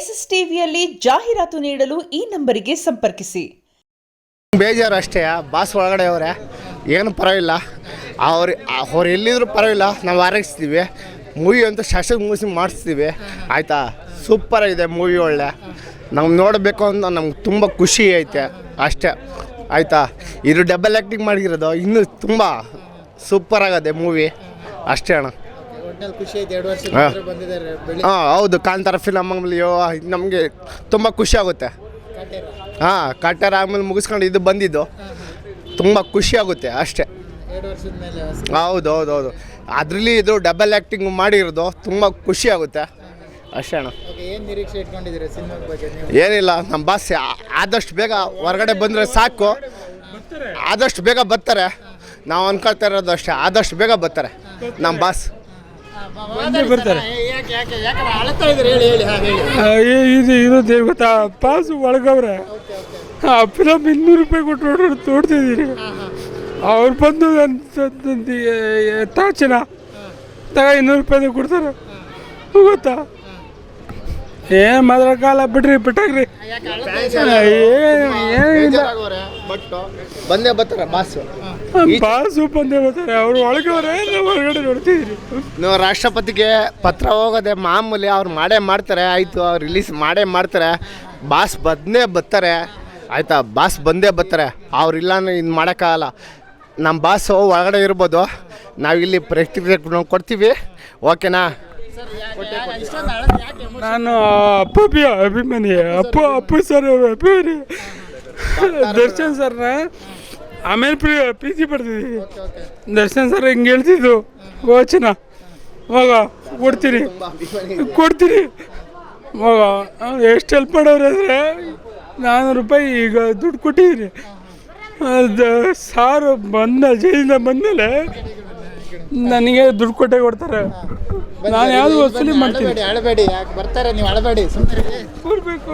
S S ಟಿವಿಯಲ್ಲಿ ಜಾಹೀರಾತು ನೀಡಲು ಈ ನಂಬರಿಗೆ ಸಂಪರ್ಕಿಸಿ. ಬೇಜಾರು ಅಷ್ಟೇ. ಬಾಸ್ ಒಳಗಡೆ ಅವರೇ ಏನು ಪರವಾಗಿಲ್ಲ, ಅವ್ರು ಎಲ್ಲಿದ್ರು ಪರವಾಗಿಲ್ಲ, ನಾವು ಆರೈಸ್ತೀವಿ. ಮೂವಿ ಅಂತೂ ಶಾಸಕ ಮೂಸಿ ಮಾಡಿಸ್ತೀವಿ ಆಯಿತಾ. ಸೂಪರಾಗಿದೆ ಮೂವಿ, ಒಳ್ಳೆ ನಮ್ಗೆ ನೋಡಬೇಕು ಅಂತ ನಮ್ಗೆ ತುಂಬ ಖುಷಿ ಐತೆ ಅಷ್ಟೇ ಆಯಿತಾ. ಇದು ಡಬಲ್ ಆ್ಯಕ್ಟಿಂಗ್ ಮಾಡಿರೋದು ಇನ್ನೂ ತುಂಬ ಸೂಪರಾಗದೆ ಮೂವಿ ಅಷ್ಟೇ ಅಣ್ಣ. ಹಾಂ ಹೌದು, ಕಾಂತಾರ ಫಿಲಮಲ್ಲಿ ನಮಗೆ ತುಂಬ ಖುಷಿ ಆಗುತ್ತೆ. ಹಾಂ, ಕಾಟೇರ ಆಮೇಲೆ ಮುಗಿಸ್ಕೊಂಡು ಇದು ಬಂದಿದ್ದು ತುಂಬ ಖುಷಿ ಆಗುತ್ತೆ ಅಷ್ಟೇ. ಹೌದು, ಅದರಲ್ಲಿ ಇದು ಡಬಲ್ ಆ್ಯಕ್ಟಿಂಗ್ ಮಾಡಿರೋದು ತುಂಬ ಖುಷಿ ಆಗುತ್ತೆ ಅಷ್ಟೇ ಅಣ್ಣ. ಏನಿಲ್ಲ, ನಮ್ಮ ಬಾಸ್ ಆದಷ್ಟು ಬೇಗ ಹೊರಗಡೆ ಬಂದರೆ ಸಾಕು, ಆದಷ್ಟು ಬೇಗ ಬರ್ತಾರೆ. ನಾವು ಅನ್ಕೊಳ್ತಾ ಇರೋದು ಅಷ್ಟೇ, ಆದಷ್ಟು ಬೇಗ ಬರ್ತಾರೆ ನಮ್ಮ ಬಾಸ್. ಬರ್ತಾರೆ ಇರೋದೇ ಗೊತ್ತಾ, ಪಾಸು ಒಳಗವ್ರೆ. ಆ ಫಿಲಮ್ 200 ರೂಪಾಯಿ ಕೊಟ್ಟು ತೋಡ್ತಿದ್ದೀರಿ. ಅವ್ರು ಬಂದು ತಾಚನ ತಗ 200 ರೂಪಾಯಿ ಕೊಡ್ತಾರೆ ಗೊತ್ತಾ. ಏನು ಮಾತಾಡೋಕ್ಕಾಗಲ್ಲ ಬಿಡ್ರಿ, ಬಿಟ್ಟಾಗ್ರಿ. ಬಂದೇ ಬರ್ತಾರೆ ಬಾಸು ಬಂದೇ ಬರ್ತಾರೆ. ಅವ್ರು ಒಳಗವ್ರೆ, ನಾವು ಹೊರಗಡೆ ನೋಡ್ತಿದ್ದೀರಿ. ನೀವು ರಾಷ್ಟ್ರಪತಿಗೆ ಪತ್ರ ಹೋಗೋದೆ ಮಾಮೂಲಿ, ಅವ್ರು ಮಾಡೇ ಮಾಡ್ತಾರೆ ಆಯಿತು. ಅವ್ರು ರಿಲೀಸ್ ಮಾಡೇ ಮಾಡ್ತಾರೆ. ಬಾಸ್ ಬಂದೇ ಬರ್ತಾರೆ ಆಯಿತಾ. ಬಾಸ್ ಬಂದೇ ಬರ್ತಾರೆ, ಅವ್ರಿಲ್ಲ ಇದು ಮಾಡೋಕ್ಕಾಗಲ್ಲ. ನಮ್ಮ ಬಾಸು ಒಳಗಡೆ ಇರ್ಬೋದು, ನಾವಿಲ್ಲಿ ಪ್ರೇಕ್ಷಕರಿಗೆ ಕೊಡ್ತೀವಿ. ಓಕೆನಾ? ನಾನು ಅಭಿಮಾನಿ ಅಪ್ಪು ಸರ್ ಅಭಿಮಾನಿ. ದರ್ಶನ್ ಸರ್ನ ಆಮೇಲೆ ಪ್ರೀತಿ ಪಡ್ತಿದ್ದೀವಿ. ದರ್ಶನ್ ಸರ್ ಹಿಂಗೆ ಹೇಳ್ತಿದ್ದು, ವಚನ ಹೋಗ ಕೊಡ್ತೀನಿ ಹೋಗ. ಎಷ್ಟು ಹೆಲ್ಪ್ ಮಾಡೋರು ಅಂದರೆ 400 ರೂಪಾಯಿ ಈಗ ದುಡ್ಡು ಕೊಟ್ಟಿದ್ದೀನಿ. ಸಾರು ಜೈಲಿಂದ ಬಂದಮೇಲೆ ನನಗೆ ದುಡ್ಡು ಕೊಡ್ತಾರೆ. ನಾನು ಯಾವುದು ವಸೂಲಿ ಮಾಡ್ತೀನಿ. ಅಳಬೇಡಿ, ಯಾಕೆ ಬರ್ತಾರೆ, ನೀವು ಅಳಬೇಡಿ, ಸುಮ್ಮನೆ ಕೊಡ್ಬೇಕು.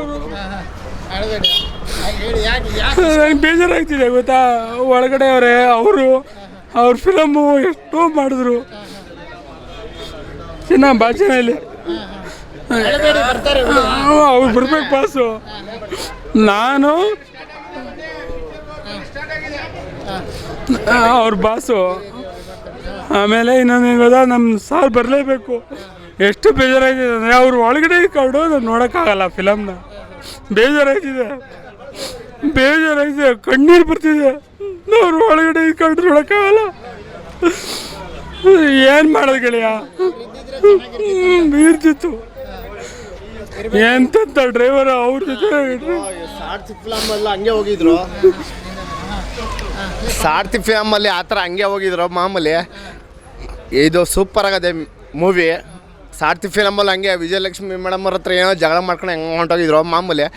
ಅಳಬೇಡಿ. ನನಗೆ ಬೇಜಾರಾಗ್ತಿದೆ ಗೊತ್ತಾ. ಒಳಗಡೆ ಅವರೇ, ಅವ್ರ ಫಿಲಮು ಎಷ್ಟೋ ಮಾಡಿದ್ರು ಭಾಳ ಚೆನ್ನಾಗಿ. ಅವ್ರು ಬರ್ಬೇಕು ಪಾಸು. ನಾನು ಅವ್ರ ಬಾಸು. ಆಮೇಲೆ ಇನ್ನೊಂದು ಗೊತ್ತಾ, ನಮ್ಮ ಸಾರ್ ಬರಲೇಬೇಕು. ಎಷ್ಟು ಬೇಜಾರಾಗ್ತಿದೆ ಅಂದರೆ ಅವ್ರು ಒಳಗಡೆ ಇಟ್ಕೊಂಡು ನಾನು ನೋಡೋಕ್ಕಾಗಲ್ಲ ಫಿಲಮ್ನ. ಬೇಜಾರಾಗ್ತಿದೆ, ಕಣ್ಣೀರು ಬರ್ತಿದೆ. ಅವ್ರು ಒಳಗಡೆ ಇಟ್ಕೊಂಡು ನೋಡೋಕ್ಕಾಗಲ್ಲ. ಏನು ಮಾಡೋದು ಗೆಳೆಯ, ಇರ್ತಿತ್ತು. ಎಂತ ಡ್ರೈವರ್ ಅವ್ರ ಜೊತೆ ಸಾರ್ಥಿ ಫಿಲಮಲ್ಲಿ ಹಂಗೆ ಹೋಗಿದ್ರು. ಸಾರ್ಥಿ ಫಿಲಮಲ್ಲಿ ಆ ಥರ ಹಂಗೆ ಹೋಗಿದ್ರು ಮಾಮೂಲಿ. ಇದು ಸೂಪರ್ ಆಗದೆ ಮೂವಿ. ಸಾರ್ಥಿ ಫಿಲಮಲ್ಲಿ ಹಂಗೆ ವಿಜಯಲಕ್ಷ್ಮಿ ಮೇಡಮ್ ಅವ್ರ ಹತ್ರ ಏನೋ ಜಗಳ ಮಾಡ್ಕೊಂಡು ಹೆಂಗೆ ಹೊಂಟೋಗಿದ್ರು ಮಾಮೂಲಿ.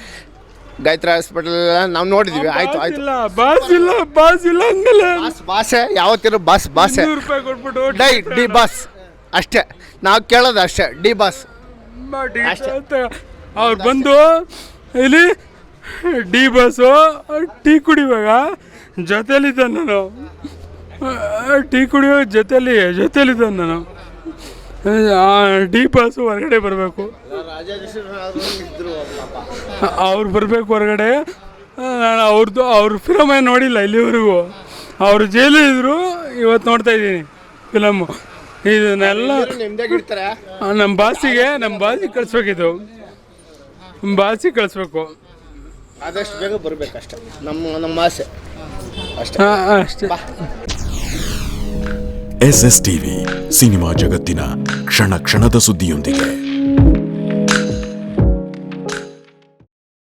ಗಾಯತ್ರಿ ಹಾಸ್ಪಿಟಲ್ ನಾವು ನೋಡಿದ್ವಿ. ಆಯ್ತು ಬಾಸೆ ಯಾವತ್ತಿರೋ ಬಾಸೆ ಡಿ ಬಾಸ್ ಅಷ್ಟೇ ನಾವು ಕೇಳೋದು ಅಷ್ಟೇ. ಡಿ ಬಾಸ್ ಅವ್ರು ಬಂದು ಇಲ್ಲಿ ಡಿ ಬಾಸು ಟೀ ಕುಡಿಯುವಾಗ ಜೊತೆಲಿದ್ದ ನಾನು. ಟೀ ಕುಡಿಯುವಾಗ ಜೊತೆಲಿದ್ದ ನಾನು. ಡಿ ಬಾಸು ಹೊರಗಡೆ ಬರಬೇಕು, ಅವ್ರು ಬರಬೇಕು ಹೊರಗಡೆ. ನಾನು ಅವ್ರ ಫಿಲಮೇ ನೋಡಿಲ್ಲ ಇಲ್ಲಿವರೆಗೂ. ಅವರು ಜೈಲಿದ್ರು, ಇವತ್ತು ನೋಡ್ತಾ ಇದ್ದೀನಿ ಫಿಲಮು. ಇದನ್ನೆಲ್ಲ ನಮ್ಮ ಬಾಸಿಗೆ ಕಳಿಸ್ಬೇಕಿತ್ತು. ಕಳಿಸ್ಬೇಕು, ಆದಷ್ಟು ಬೇಗ ಬರಬೇಕಷ್ಟೆ ನಮ್ಮ ಆಸೆ ಅಷ್ಟೇ. ಎಸ್ಎಸ್ ಟಿವಿ, ಸಿನಿಮಾ ಜಗತ್ತಿನ ಕ್ಷಣ ಕ್ಷಣದ ಸುದ್ದಿಯೊಂದಿಗೆ.